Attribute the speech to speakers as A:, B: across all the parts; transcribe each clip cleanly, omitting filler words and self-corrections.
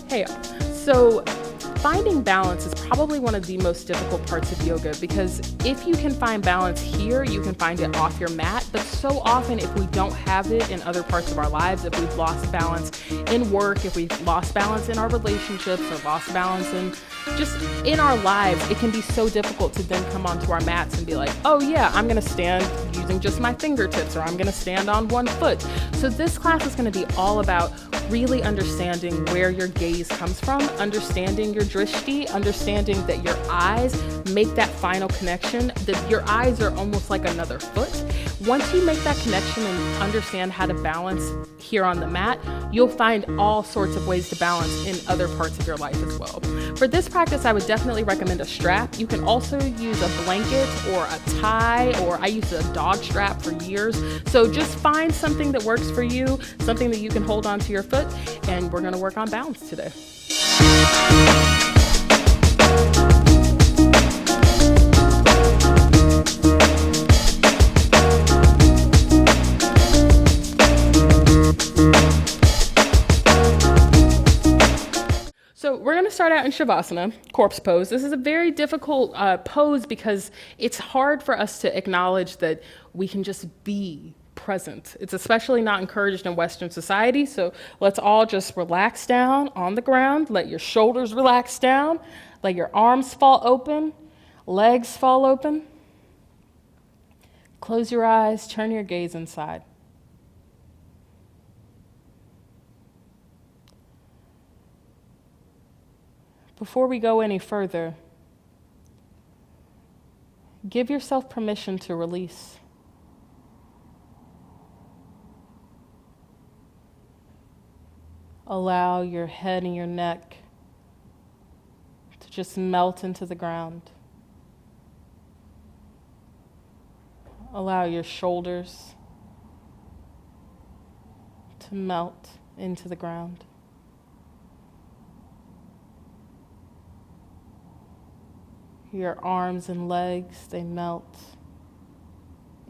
A: Hey, so finding balance is probably one of the most difficult parts of yoga, because if you can find balance here, you can find it off your mat. But so often, if we don't have it in other parts of our lives, if we've lost balance in work, if we've lost balance in our relationships, or lost balance in just in our lives, it can be so difficult to then come onto our mats and be like, oh yeah, I'm gonna stand using just my fingertips, or I'm gonna stand on one foot. So this class is gonna be all about really understanding where your gaze comes from, understanding your drishti, understanding that your eyes make that final connection, that your eyes are almost like another foot. Once you make that connection and understand how to balance here on the mat, you'll find all sorts of ways to balance in other parts of your life as well. For this practice, I would definitely recommend a strap. You can also use a blanket or a tie, or I used a dog strap for years. So just find something that works for you, something that you can hold onto your foot, and we're gonna work on balance today. So we're going to start out in Shavasana, corpse pose. This is a very difficult pose because it's hard for us to acknowledge that we can just be present. It's especially not encouraged in Western society, so let's all just relax down on the ground. Let your shoulders relax down. Let your arms fall open, legs fall open. Close your eyes, turn your gaze inside. Before we go any further, give yourself permission to release. Allow your head and your neck to just melt into the ground. Allow your shoulders to melt into the ground. Your arms and legs, they melt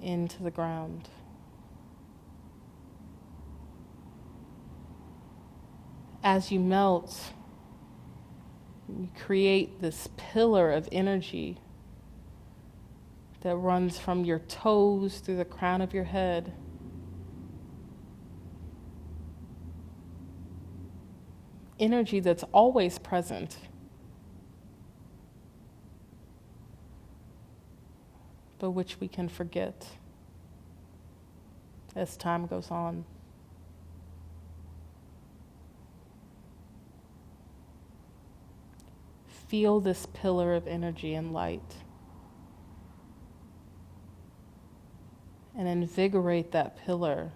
A: into the ground. As you melt, you create this pillar of energy that runs from your toes through the crown of your head. Energy that's always present, but which we can forget as time goes on. Feel this pillar of energy and light, and invigorate that pillar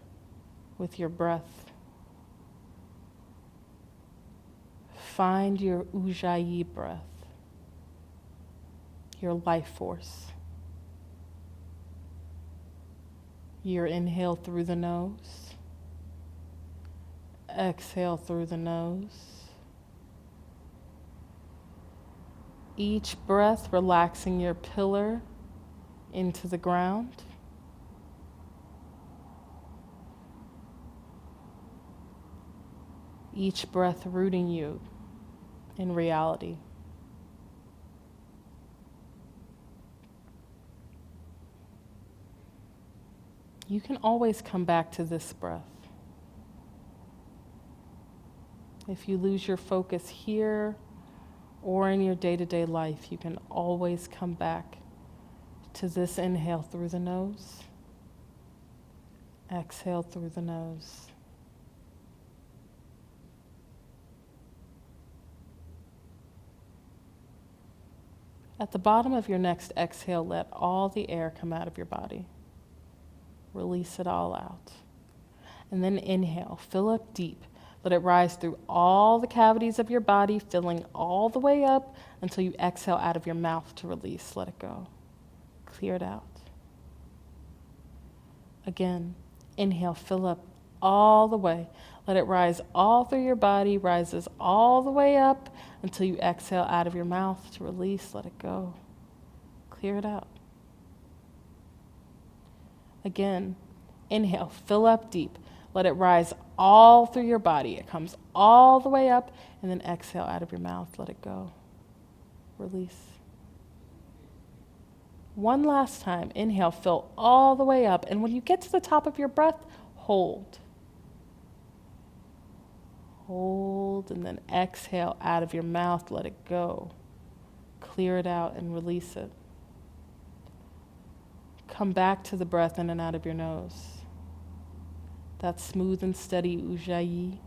A: with your breath. Find your Ujjayi breath, your life force. Your inhale through the nose, exhale through the nose. Each breath relaxing your pillar into the ground. Each breath rooting you in reality. You can always come back to this breath. If you lose your focus here or in your day-to-day life, you can always come back to this inhale through the nose, exhale through the nose. At the bottom of your next exhale, let all the air come out of your body. Release it all out. And then inhale, fill up deep. Let it rise through all the cavities of your body, filling all the way up until you exhale out of your mouth to release. Let it go. Clear it out. Again, inhale, fill up all the way. Let it rise all through your body, rises all the way up until you exhale out of your mouth to release. Let it go. Clear it out. Again, inhale, fill up deep. Let it rise all through your body. It comes all the way up, and then exhale out of your mouth. Let it go. Release. One last time. Inhale, fill all the way up. And when you get to the top of your breath, hold. Hold, and then exhale out of your mouth. Let it go. Clear it out and release it. Come back to the breath in and out of your nose. That smooth and steady ujjayi.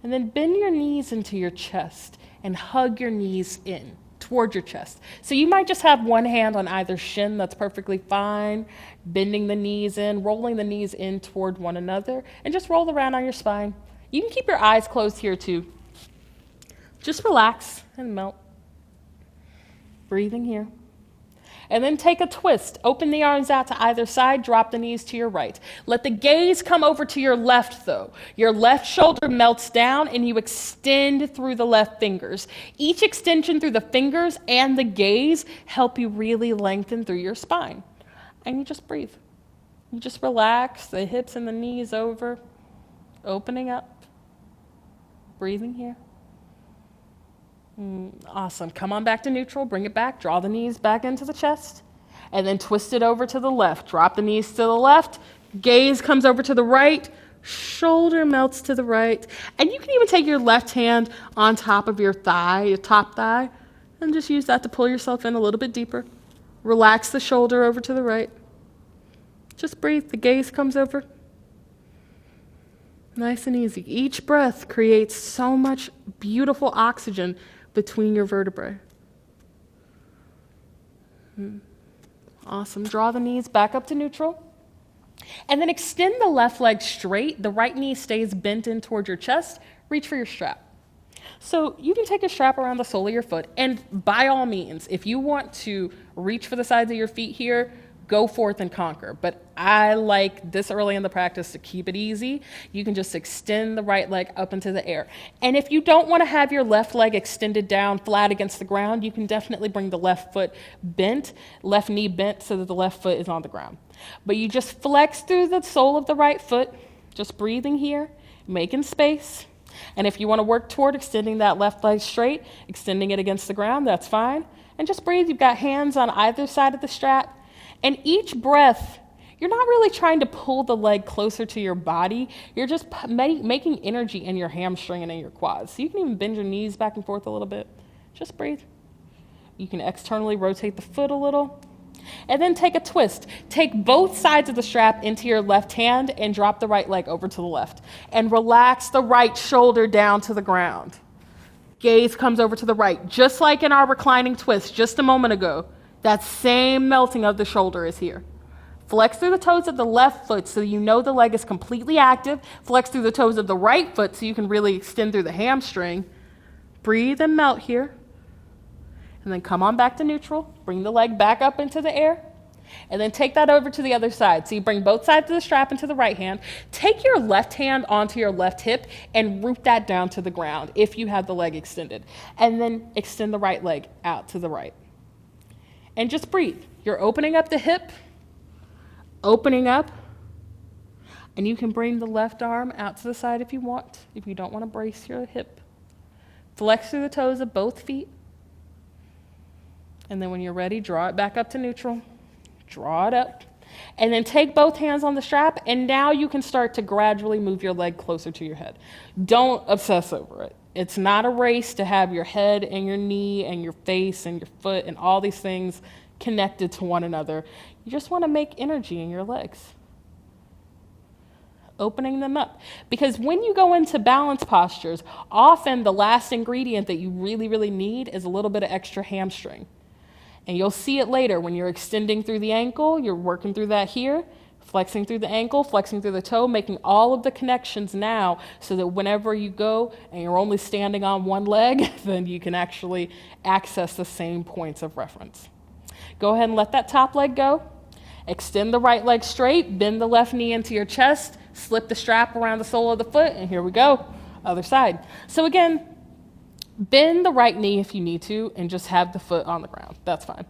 A: And then bend your knees into your chest and hug your knees in toward your chest. So you might just have one hand on either shin, that's perfectly fine. Bending the knees in, rolling the knees in toward one another, and just roll around on your spine. You can keep your eyes closed here too. Just relax and melt. Breathing here. And then take a twist. Open the arms out to either side. Drop the knees to your right. Let the gaze come over to your left, though. Your left shoulder melts down, and you extend through the left fingers. Each extension through the fingers and the gaze help you really lengthen through your spine. And you just breathe. You just relax the hips and the knees over. Opening up. Breathing here. Awesome. Come on back to neutral. Bring it back. Draw the knees back into the chest. And then twist it over to the left. Drop the knees to the left. Gaze comes over to the right. Shoulder melts to the right. And you can even take your left hand on top of your thigh, your top thigh, and just use that to pull yourself in a little bit deeper. Relax the shoulder over to the right. Just breathe. The gaze comes over. Nice and easy. Each breath creates so much beautiful oxygen between your vertebrae. Awesome. Draw the knees back up to neutral. And then extend the left leg straight. The right knee stays bent in toward your chest. Reach for your strap. So you can take a strap around the sole of your foot. And by all means, if you want to reach for the sides of your feet here, go forth and conquer. But I like this early in the practice to keep it easy. You can just extend the right leg up into the air. And if you don't want to have your left leg extended down flat against the ground, you can definitely bring the left foot bent, left knee bent so that the left foot is on the ground. But you just flex through the sole of the right foot, just breathing here, making space. And if you want to work toward extending that left leg straight, extending it against the ground, that's fine. And just breathe. You've got hands on either side of the strap. And each breath, you're not really trying to pull the leg closer to your body. You're just making energy in your hamstring and in your quads. So you can even bend your knees back and forth a little bit. Just breathe. You can externally rotate the foot a little. And then take a twist. Take both sides of the strap into your left hand and drop the right leg over to the left. And relax the right shoulder down to the ground. Gaze comes over to the right, just like in our reclining twist just a moment ago. That same melting of the shoulder is here. Flex through the toes of the left foot so you know the leg is completely active. Flex through the toes of the right foot so you can really extend through the hamstring. Breathe and melt here. And then come on back to neutral. Bring the leg back up into the air. And then take that over to the other side. So you bring both sides of the strap into the right hand. Take your left hand onto your left hip and root that down to the ground if you have the leg extended. And then extend the right leg out to the right. And just breathe. You're opening up the hip, opening up, and you can bring the left arm out to the side if you want, if you don't want to brace your hip. Flex through the toes of both feet. And then when you're ready, draw it back up to neutral. Draw it up. And then take both hands on the strap, and now you can start to gradually move your leg closer to your head. Don't obsess over it. It's not a race to have your head and your knee and your face and your foot and all these things connected to one another. You just want to make energy in your legs. Opening them up. Because when you go into balance postures, often the last ingredient that you really, really need is a little bit of extra hamstring. And you'll see it later when you're extending through the ankle, you're working through that here, flexing through the ankle, flexing through the toe, making all of the connections now so that whenever you go and you're only standing on one leg, then you can actually access the same points of reference. Go ahead and let that top leg go. Extend the right leg straight, bend the left knee into your chest, slip the strap around the sole of the foot, and here we go, other side. So again, bend the right knee if you need to and just have the foot on the ground. That's fine.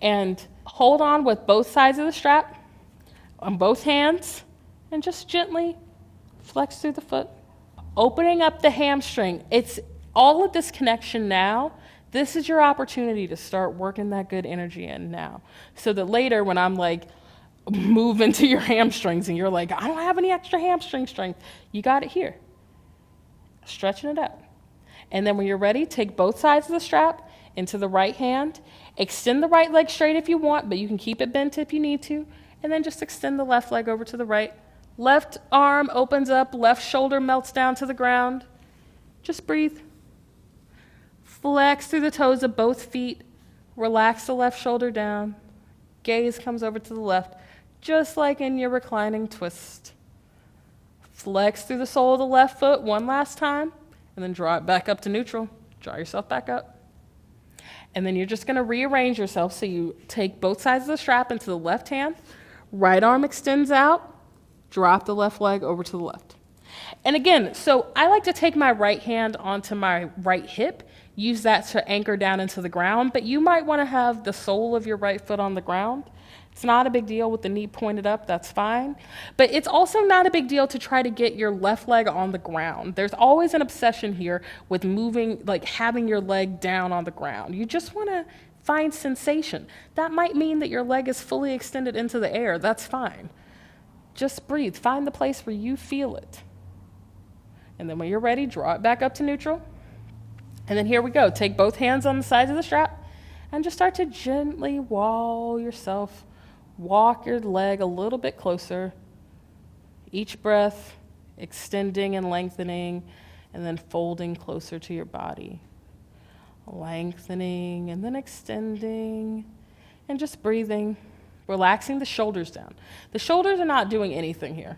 A: And hold on with both sides of the strap on both hands and just gently Flex through the foot. Opening up the hamstring. It's all of this connection now. This is your opportunity to start working that good energy in now. So that later when I'm like, move into your hamstrings and you're like, I don't have any extra hamstring strength, you got it here. Stretching it out. And then when you're ready, take both sides of the strap into the right hand. Extend the right leg straight if you want, but you can keep it bent if you need to. And then just extend the left leg over to the right. Left arm opens up, left shoulder melts down to the ground. Just breathe. Flex through the toes of both feet. Relax the left shoulder down. Gaze comes over to the left, just like in your reclining twist. Flex through the sole of the left foot one last time, and then draw it back up to neutral. Draw yourself back up. And then you're just going to rearrange yourself so you take both sides of the strap into the left hand. Right arm extends out. Drop the left leg over to the left. And again, so I like to take my right hand onto my right hip, use that to anchor down into the ground, but you might want to have the sole of your right foot on the ground. It's not a big deal with the knee pointed up, that's fine. But it's also not a big deal to try to get your left leg on the ground. There's always an obsession here with moving, like having your leg down on the ground. You just want to find sensation. That might mean that your leg is fully extended into the air, that's fine. Just breathe, find the place where you feel it. And then when you're ready, draw it back up to neutral. And then here we go. Take both hands on the sides of the strap and just start to gently wall yourself. Walk your leg a little bit closer. Each breath, extending and lengthening, and then folding closer to your body. Lengthening and then extending, and just breathing, relaxing the shoulders down. The shoulders are not doing anything here.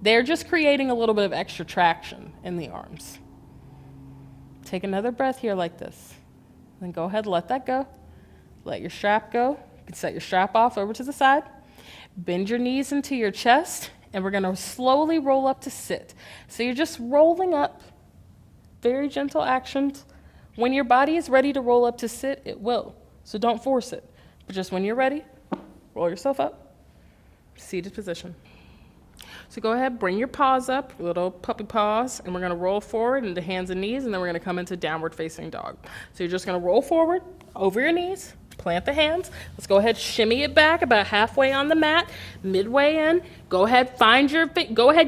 A: They're just creating a little bit of extra traction in the arms. Take another breath here like this. Then go ahead, let that go. Let your strap go. You can set your strap off over to the side. Bend your knees into your chest, and we're going to slowly roll up to sit. So you're just rolling up, very gentle actions. When your body is ready to roll up to sit, it will. So don't force it. But just when you're ready, roll yourself up. Seated position. So go ahead, bring your paws up, little puppy paws, and we're going to roll forward into hands and knees, and then we're going to come into downward facing dog. So you're just going to roll forward over your knees, plant the hands. Let's go ahead, shimmy it back about halfway on the mat, midway in. Go ahead,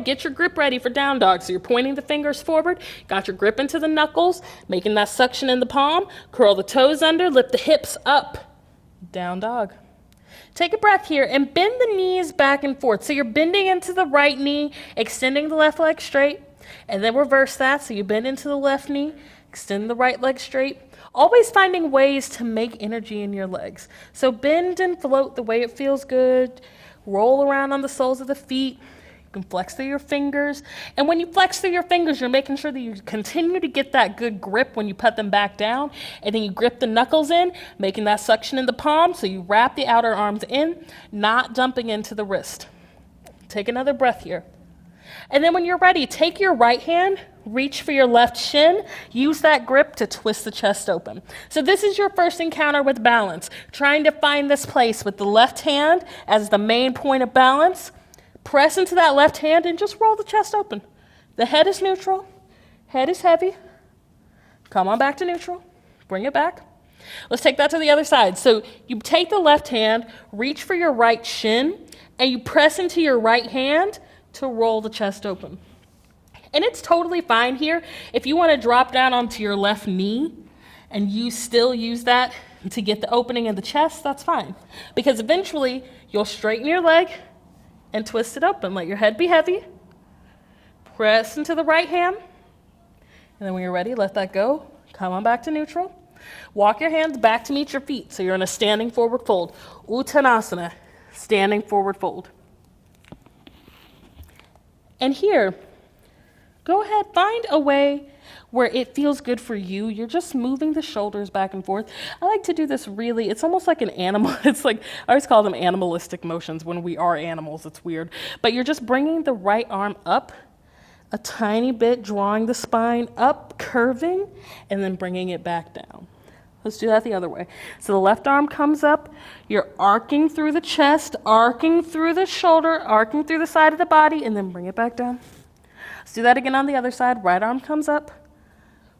A: get your grip ready for down dog. So you're pointing the fingers forward, got your grip into the knuckles, making that suction in the palm, curl the toes under, lift the hips up, down dog. Take a breath here and bend the knees back and forth. So you're bending into the right knee, extending the left leg straight, and then reverse that. So you bend into the left knee, extend the right leg straight. Always finding ways to make energy in your legs. So bend and float the way it feels good. Roll around on the soles of the feet. You can flex through your fingers. And when you flex through your fingers, you're making sure that you continue to get that good grip when you put them back down. And then you grip the knuckles in, making that suction in the palm. So you wrap the outer arms in, not dumping into the wrist. Take another breath here. And then when you're ready, take your right hand, reach for your left shin, use that grip to twist the chest open. So this is your first encounter with balance, trying to find this place with the left hand as the main point of balance. Press into that left hand and just roll the chest open. The head is neutral, head is heavy. Come on back to neutral, bring it back. Let's take that to the other side. So you take the left hand, reach for your right shin, and you press into your right hand to roll the chest open. And it's totally fine here. If you want to drop down onto your left knee and you still use that to get the opening in the chest, that's fine. Because eventually you'll straighten your leg and twist it open. Let your head be heavy. Press into the right hand. And then when you're ready, let that go. Come on back to neutral. Walk your hands back to meet your feet. So you're in a standing forward fold. Uttanasana, standing forward fold. And here, go ahead, find a way where it feels good for you. You're just moving the shoulders back and forth. I like to do this really, it's almost like an animal. It's like, I always call them animalistic motions when we are animals. It's weird. But you're just bringing the right arm up a tiny bit, drawing the spine up, curving, and then bringing it back down. Let's do that the other way. So the left arm comes up, you're arcing through the chest, arcing through the shoulder, arcing through the side of the body, and then bring it back down. Let's do that again on the other side. Right arm comes up,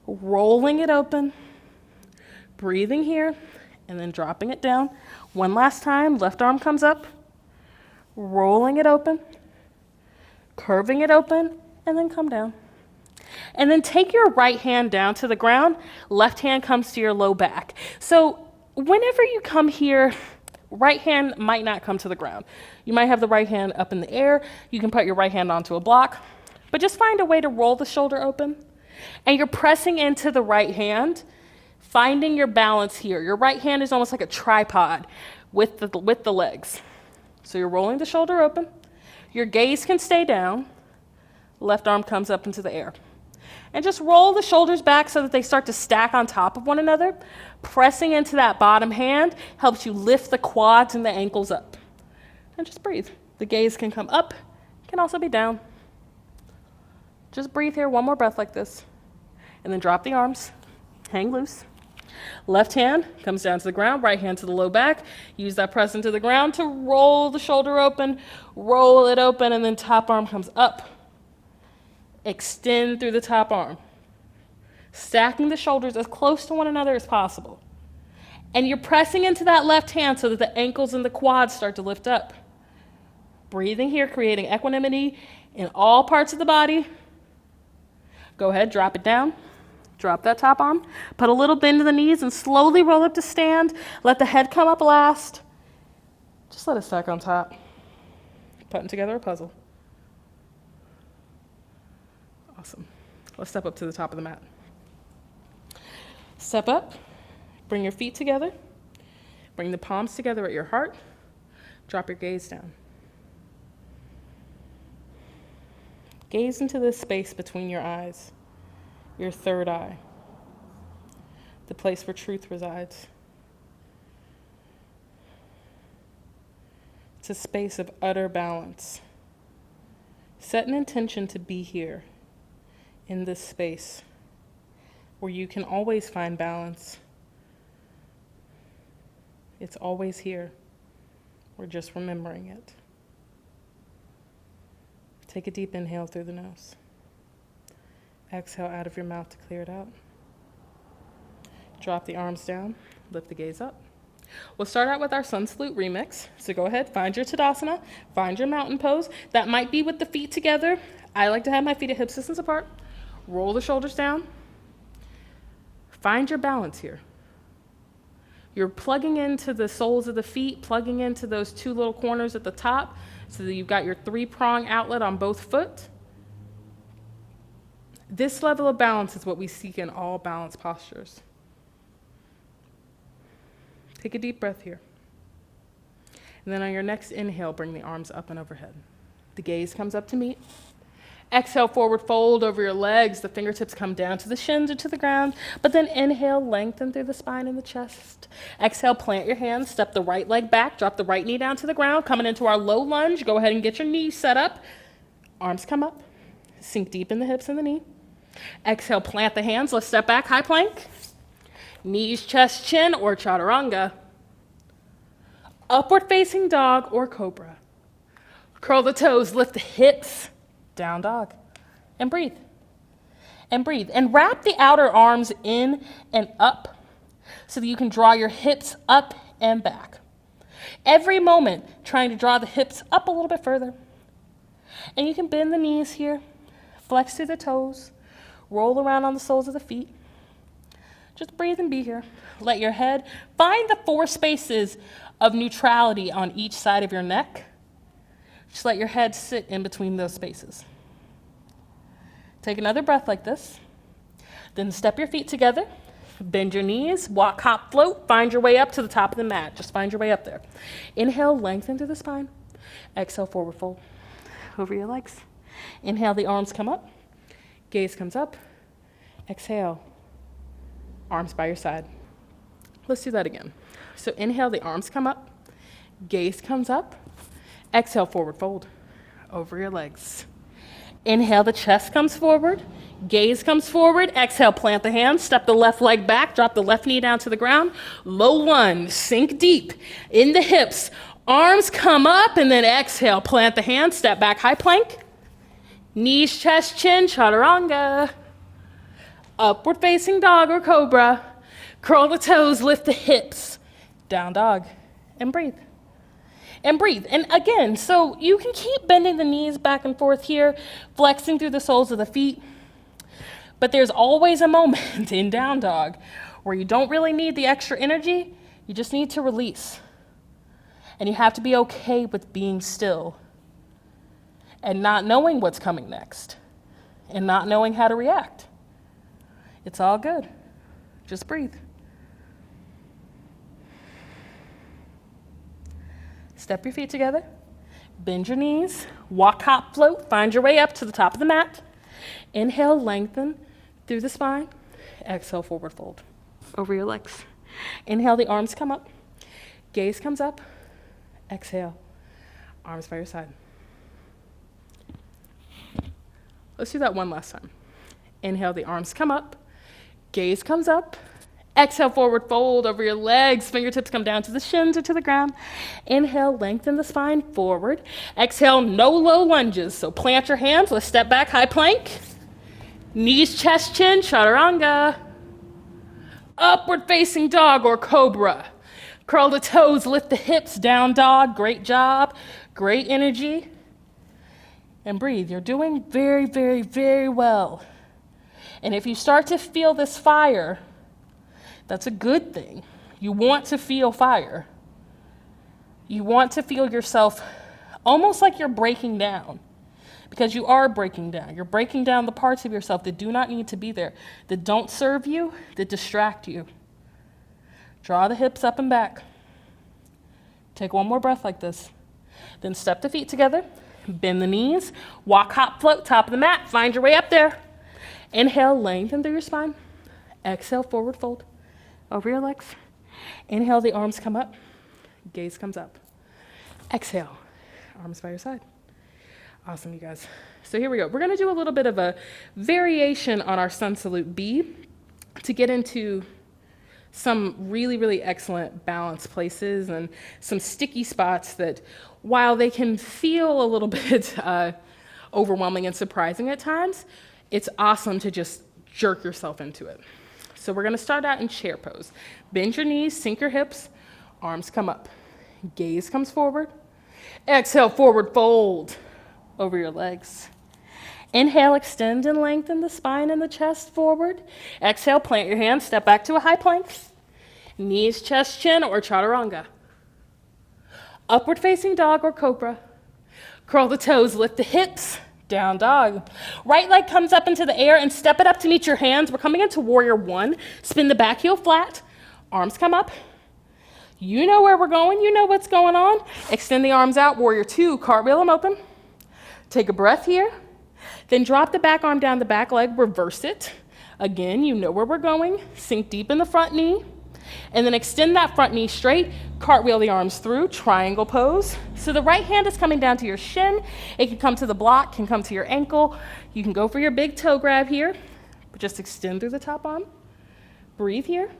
A: rolling it open, breathing here, and then dropping it down. One last time, left arm comes up, rolling it open, curving it open, and then come down. And then take your right hand down to the ground, left hand comes to your low back. So whenever you come here, right hand might not come to the ground. You might have the right hand up in the air. You can put your right hand onto a block, but just find a way to roll the shoulder open. And you're pressing into the right hand, finding your balance here. Your right hand is almost like a tripod with the legs. So you're rolling the shoulder open. Your gaze can stay down. Left arm comes up into the air. And just roll the shoulders back so that they start to stack on top of one another. Pressing into that bottom hand helps you lift the quads and the ankles up. And just breathe. The gaze can come up, can also be down. Just breathe here, one more breath like this. And then drop the arms, hang loose. Left hand comes down to the ground, right hand to the low back. Use that press into the ground to roll the shoulder open, roll it open, and then top arm comes up. Extend through the top arm. Stacking the shoulders as close to one another as possible. And you're pressing into that left hand so that the ankles and the quads start to lift up. Breathing here, creating equanimity in all parts of the body. Go ahead, drop it down. Drop that top arm. Put a little bend to the knees and slowly roll up to stand. Let the head come up last. Just let it stack on top. Putting together a puzzle. Awesome. Let's step up to the top of the mat. Step up. Bring your feet together. Bring the palms together at your heart. Drop your gaze down. Gaze into the space between your eyes, your third eye, the place where truth resides. It's a space of utter balance. Set an intention to be here in this space where you can always find balance. It's always here. We're just remembering it. Take a deep inhale through the nose. Exhale out of your mouth to clear it out. Drop the arms down, lift the gaze up. We'll start out with our sun salute remix. So go ahead, find your Tadasana, find your mountain pose. That might be with the feet together. I like to have my feet at hip distance apart. Roll the shoulders down. Find your balance here. You're plugging into the soles of the feet, plugging into those two little corners at the top so that you've got your three-prong outlet on both foot. This level of balance is what we seek in all balanced postures. Take a deep breath here. And then on your next inhale, bring the arms up and overhead. The gaze comes up to meet. Exhale, forward fold over your legs. The fingertips come down to the shins or to the ground. But then inhale, lengthen through the spine and the chest. Exhale, plant your hands, step the right leg back, drop the right knee down to the ground. Coming into our low lunge, go ahead and get your knees set up. Arms come up. Sink deep in the hips and the knee. Exhale, plant the hands. Let's step back, high plank. Knees, chest, chin, or chaturanga. Upward facing dog or cobra. Curl the toes, lift the hips. Down dog. And breathe. And breathe. And wrap the outer arms in and up so that you can draw your hips up and back. Every moment, trying to draw the hips up a little bit further. And you can bend the knees here, flex through the toes, roll around on the soles of the feet. Just breathe and be here. Let your head find the 4 spaces of neutrality on each side of your neck. Just let your head sit in between those spaces. Take another breath like this. Then step your feet together. Bend your knees, walk, hop, float. Find your way up to the top of the mat. Just find your way up there. Inhale, lengthen through the spine. Exhale, forward fold over your legs. Inhale, the arms come up. Gaze comes up. Exhale, arms by your side. Let's do that again. So inhale, the arms come up. Gaze comes up. Exhale, forward fold over your legs. Inhale, the chest comes forward. Gaze comes forward. Exhale, plant the hands. Step the left leg back. Drop the left knee down to the ground. Low lunge. Sink deep in the hips. Arms come up, and then exhale. Plant the hands. Step back, high plank. Knees, chest, chin, chaturanga. Upward facing dog or cobra. Curl the toes, lift the hips. Down dog. And breathe. And breathe. And again, so you can keep bending the knees back and forth here, flexing through the soles of the feet. But there's always a moment in down dog where you don't really need the extra energy. You just need to release. And you have to be okay with being still and not knowing what's coming next and not knowing how to react. It's all good. Just breathe. Step your feet together. Bend your knees. Walk, hop, float. Find your way up to the top of the mat. Inhale, lengthen through the spine. Exhale, forward fold over your legs. Inhale, the arms come up. Gaze comes up. Exhale, arms by your side. Let's do that one last time. Inhale, the arms come up. Gaze comes up. Exhale, forward fold over your legs. Fingertips come down to the shins or to the ground. Inhale, lengthen the spine forward. Exhale, no low lunges. So plant your hands. Let's step back, high plank. Knees, chest, chin, chaturanga. Upward facing dog or cobra. Curl the toes, lift the hips, down dog. Great job. Great energy. And breathe. You're doing very, very, very well. And if you start to feel this fire, that's a good thing. You want to feel fire. You want to feel yourself almost like you're breaking down, because you are breaking down. You're breaking down the parts of yourself that do not need to be there, that don't serve you, that distract you. Draw the hips up and back. Take one more breath like this. Then step the feet together. Bend the knees. Walk, hop, float, top of the mat. Find your way up there. Inhale, lengthen through your spine. Exhale, forward fold over your legs. Inhale, the arms come up. Gaze comes up. Exhale, arms by your side. Awesome, you guys. So here we go. We're going to do a little bit of a variation on our sun salute B to get into some really, really excellent balance places and some sticky spots that, while they can feel a little bit overwhelming and surprising at times, it's awesome to just jerk yourself into it. So we're going to start out in chair pose. Bend your knees, sink your hips, arms come up. Gaze comes forward. Exhale, forward fold over your legs. Inhale, extend and lengthen the spine and the chest forward. Exhale, plant your hands, step back to a high plank. Knees, chest, chin, or chaturanga. Upward facing dog or cobra. Curl the toes, lift the hips, down dog. Right leg comes up into the air and step it up to meet your hands. We're coming into warrior one. Spin the back heel flat, arms come up. You know where we're going, you know what's going on. Extend the arms out, warrior two, cartwheel them open. Take a breath here. Then drop the back arm down the back leg, reverse it. Again, you know where we're going. Sink deep in the front knee. And then extend that front knee straight, cartwheel the arms through, triangle pose. So the right hand is coming down to your shin. It can come to the block, can come to your ankle. You can go for your big toe grab here, but just extend through the top arm. Breathe here.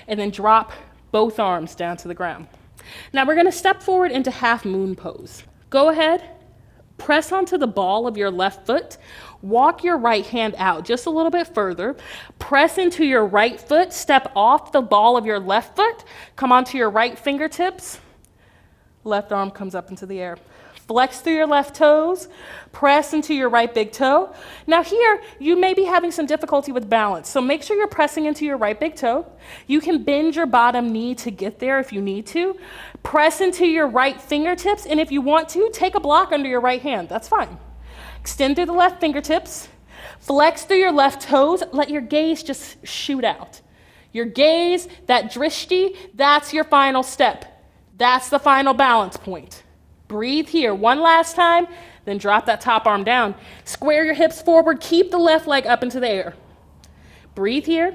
A: And then drop both arms down to the ground. Now we're gonna step forward into half moon pose. Go ahead. Press onto the ball of your left foot. Walk your right hand out just a little bit further. Press into your right foot. Step off the ball of your left foot. Come onto your right fingertips. Left arm comes up into the air. Flex through your left toes. Press into your right big toe. Now here, you may be having some difficulty with balance, so make sure you're pressing into your right big toe. You can bend your bottom knee to get there if you need to. Press into your right fingertips, and if you want to, take a block under your right hand. That's fine. Extend through the left fingertips. Flex through your left toes. Let your gaze just shoot out. Your gaze, that drishti, that's your final step. That's the final balance point. Breathe here one last time, then drop that top arm down. Square your hips forward, keep the left leg up into the air. Breathe here,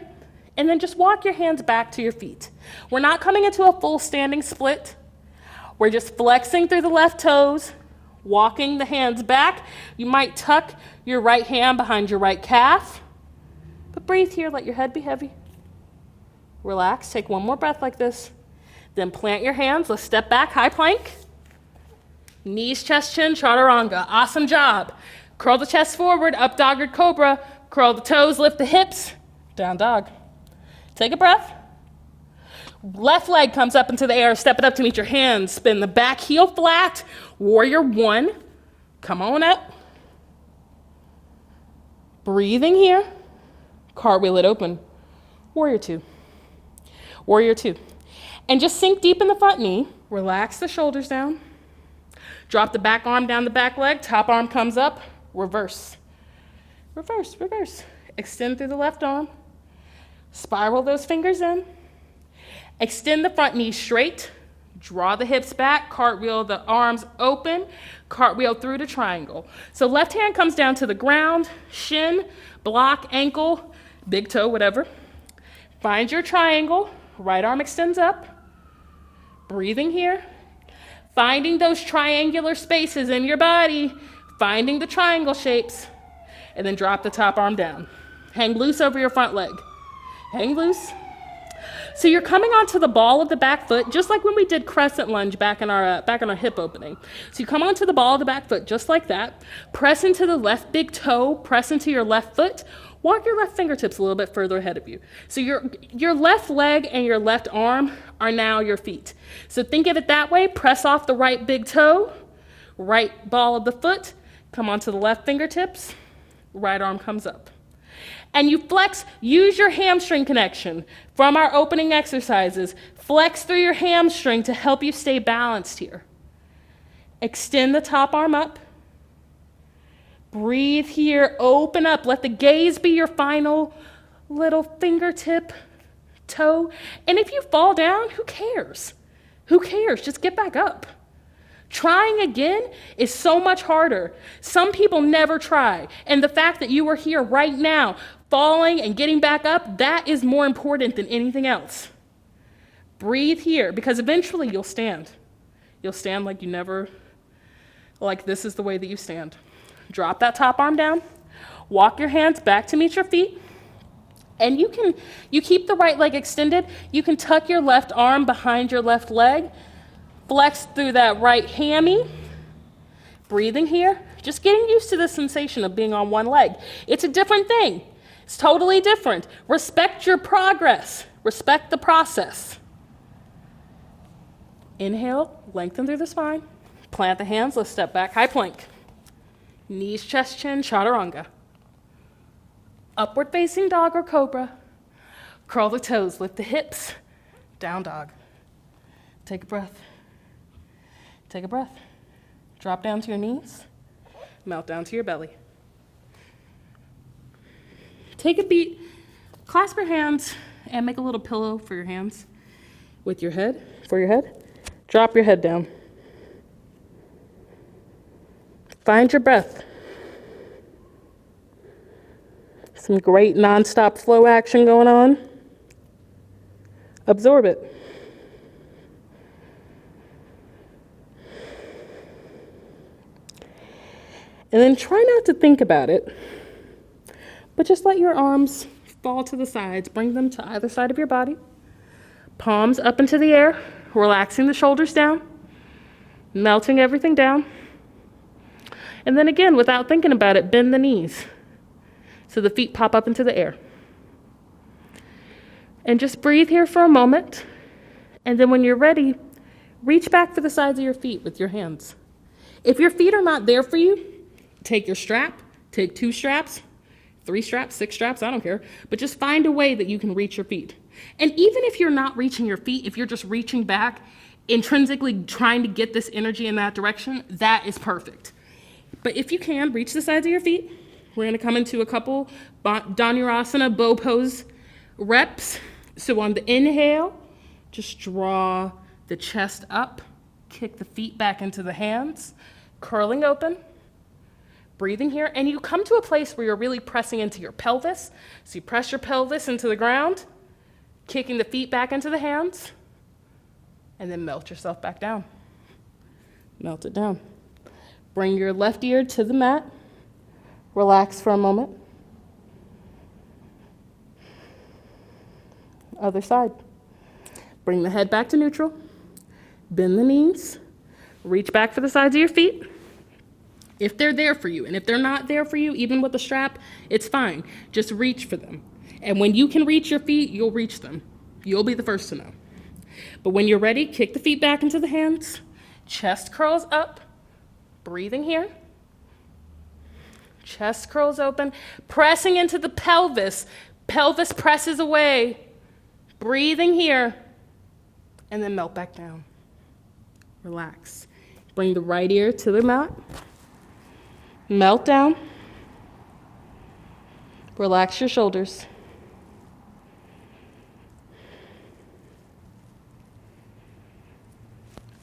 A: and then just walk your hands back to your feet. We're not coming into a full standing split. We're just flexing through the left toes, walking the hands back. You might tuck your right hand behind your right calf, but breathe here, let your head be heavy. Relax, take one more breath like this. Then plant your hands, let's step back, high plank. Knees, chest, chin, chaturanga. Awesome job. Curl the chest forward, up dog or cobra. Curl the toes, lift the hips, down dog. Take a breath. Left leg comes up into the air, step it up to meet your hands. Spin the back heel flat, warrior one. Come on up. Breathing here, cartwheel it open. Warrior two. Warrior two. And just sink deep in the front knee. Relax the shoulders down. Drop the back arm down the back leg. Top arm comes up. Reverse. Reverse, reverse. Extend through the left arm. Spiral those fingers in. Extend the front knee straight. Draw the hips back. Cartwheel the arms open. Cartwheel through the triangle. So left hand comes down to the ground. Shin, block, ankle, big toe, whatever. Find your triangle. Right arm extends up. Breathing here. Finding those triangular spaces in your body. Finding the triangle shapes. And then drop the top arm down. Hang loose over your front leg. Hang loose. So you're coming onto the ball of the back foot, just like when we did crescent lunge back in our hip opening. So you come onto the ball of the back foot, just like that. Press into the left big toe. Press into your left foot. Walk your left fingertips a little bit further ahead of you. So your left leg and your left arm are now your feet. So think of it that way. Press off the right big toe. Right ball of the foot. Come onto the left fingertips. Right arm comes up. And you flex, use your hamstring connection from our opening exercises. Flex through your hamstring to help you stay balanced here. Extend the top arm up. Breathe here, open up. Let the gaze be your final little fingertip, toe. And if you fall down, who cares? Who cares? Just get back up. Trying again is so much harder. Some people never try. And the fact that you are here right now, falling and getting back up, that is more important than anything else. Breathe here, because eventually you'll stand. You'll stand like this is the way that you stand. Drop that top arm down. Walk your hands back to meet your feet. And you keep the right leg extended. You can tuck your left arm behind your left leg. Flex through that right hammy. Breathing here. Just getting used to the sensation of being on one leg. It's a different thing. It's totally different. Respect your progress. Respect the process. Inhale, lengthen through the spine. Plant the hands, let's step back, high plank. Knees, chest, chin, chaturanga. Upward facing dog or cobra. Curl the toes, lift the hips. Down dog. Take a breath. Take a breath. Drop down to your knees. Melt down to your belly. Take a beat. Clasp your hands and make a little pillow for your hands with your head, for your head. Drop your head down. Find your breath. Some great nonstop flow action going on. Absorb it. And then try not to think about it, but just let your arms fall to the sides. Bring them to either side of your body. Palms up into the air, relaxing the shoulders down, melting everything down. And then again, without thinking about it, bend the knees so the feet pop up into the air. And just breathe here for a moment. And then when you're ready, reach back for the sides of your feet with your hands. If your feet are not there for you, take your strap, take 2 straps, 3 straps, 6 straps, I don't care. But just find a way that you can reach your feet. And even if you're not reaching your feet, if you're just reaching back, intrinsically trying to get this energy in that direction, that is perfect. But if you can, reach the sides of your feet. We're going to come into a couple Dhanurasana bow pose reps. So on the inhale, just draw the chest up, kick the feet back into the hands, curling open, breathing here. And you come to a place where you're really pressing into your pelvis. So you press your pelvis into the ground, kicking the feet back into the hands, and then melt yourself back down. Melt it down. Bring your left ear to the mat. Relax for a moment. Other side. Bring the head back to neutral. Bend the knees. Reach back for the sides of your feet. If they're there for you, and if they're not there for you, even with the strap, it's fine. Just reach for them. And when you can reach your feet, you'll reach them. You'll be the first to know. But when you're ready, kick the feet back into the hands. Chest curls up. Breathing here. Chest curls open. Pressing into the pelvis. Pelvis presses away. Breathing here. And then melt back down. Relax. Bring the right ear to the mat. Melt down. Relax your shoulders.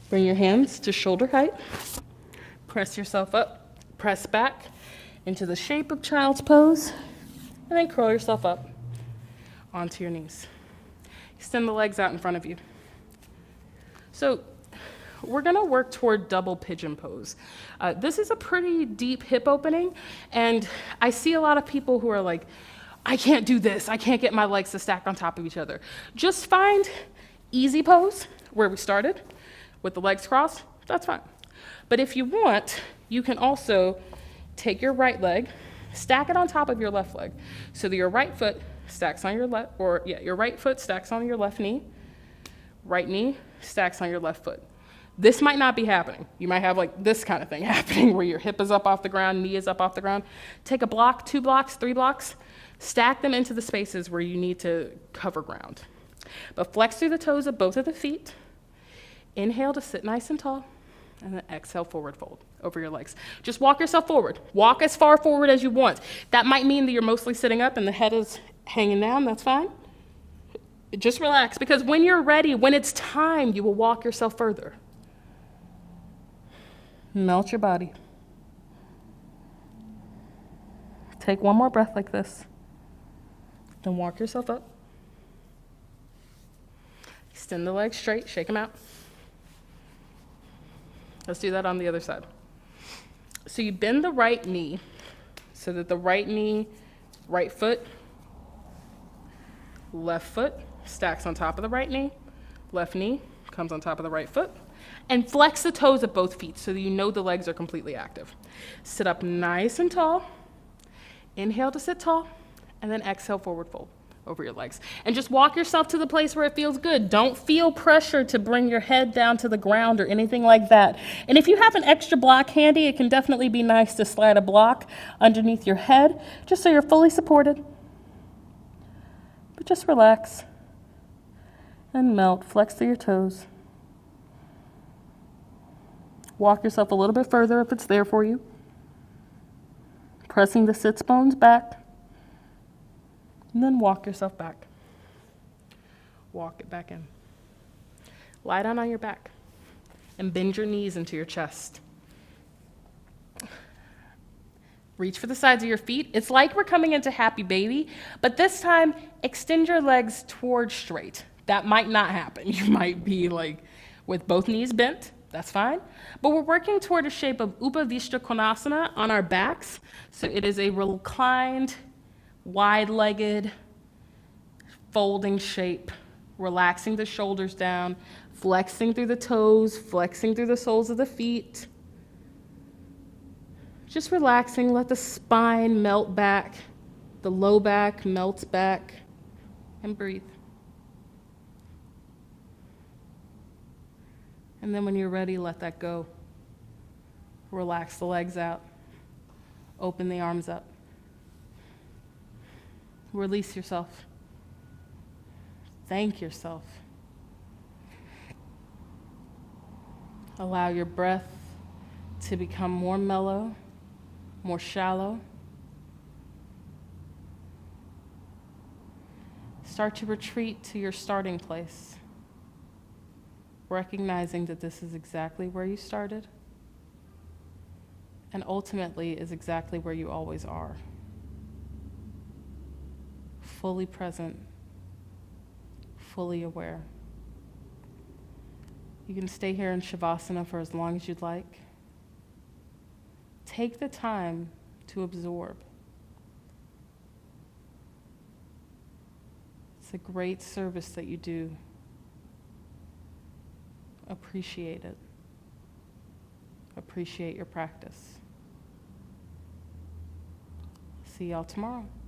A: Bring your hands to shoulder height. Press yourself up. Press back into the shape of child's pose. And then curl yourself up onto your knees. Extend the legs out in front of you. So we're gonna work toward double pigeon pose. This is a pretty deep hip opening, and I see a lot of people who are like, I can't do this. I can't get my legs to stack on top of each other. Just find easy pose where we started with the legs crossed, that's fine. But if you want, you can also take your right leg, stack it on top of your left leg, so that your right foot stacks on your left, your right foot stacks on your left knee, right knee stacks on your left foot. This might not be happening. You might have like this kind of thing happening where your hip is up off the ground, knee is up off the ground. Take a block, 2 blocks, 3 blocks, stack them into the spaces where you need to cover ground. But flex through the toes of both of the feet. Inhale to sit nice and tall, and then exhale, forward fold over your legs. Just walk yourself forward. Walk as far forward as you want. That might mean that you're mostly sitting up and the head is hanging down, that's fine. Just relax, because when you're ready, when it's time, you will walk yourself further. Melt your body. Take one more breath like this. Then walk yourself up. Extend the legs straight, shake them out. Let's do that on the other side. So you bend the right knee so that the right knee, right foot, left foot stacks on top of the right knee, left knee comes on top of the right foot, and flex the toes of both feet so that you know the legs are completely active. Sit up nice and tall. Inhale to sit tall, and then exhale, forward fold over your legs. And just walk yourself to the place where it feels good. Don't feel pressure to bring your head down to the ground or anything like that. And if you have an extra block handy, it can definitely be nice to slide a block underneath your head, just so you're fully supported. But just relax and melt. Flex through your toes. Walk yourself a little bit further if it's there for you. Pressing the sits bones back. And then walk yourself back. Walk it back in. Lie down on your back and bend your knees into your chest. Reach for the sides of your feet. It's like we're coming into happy baby, but this time extend your legs towards straight. That might not happen. You might be like with both knees bent. That's fine. But we're working toward a shape of Upavishta Konasana on our backs. So it is a reclined, wide-legged, folding shape, relaxing the shoulders down, flexing through the toes, flexing through the soles of the feet. Just relaxing, let the spine melt back, the low back melts back, and breathe. And then when you're ready, let that go. Relax the legs out, open the arms up. Release yourself. Thank yourself. Allow your breath to become more mellow, more shallow. Start to retreat to your starting place, recognizing that this is exactly where you started and ultimately is exactly where you always are. Fully present, fully aware. You can stay here in Shavasana for as long as you'd like. Take the time to absorb. It's a great service that you do. Appreciate it. Appreciate your practice. see y'all tomorrow.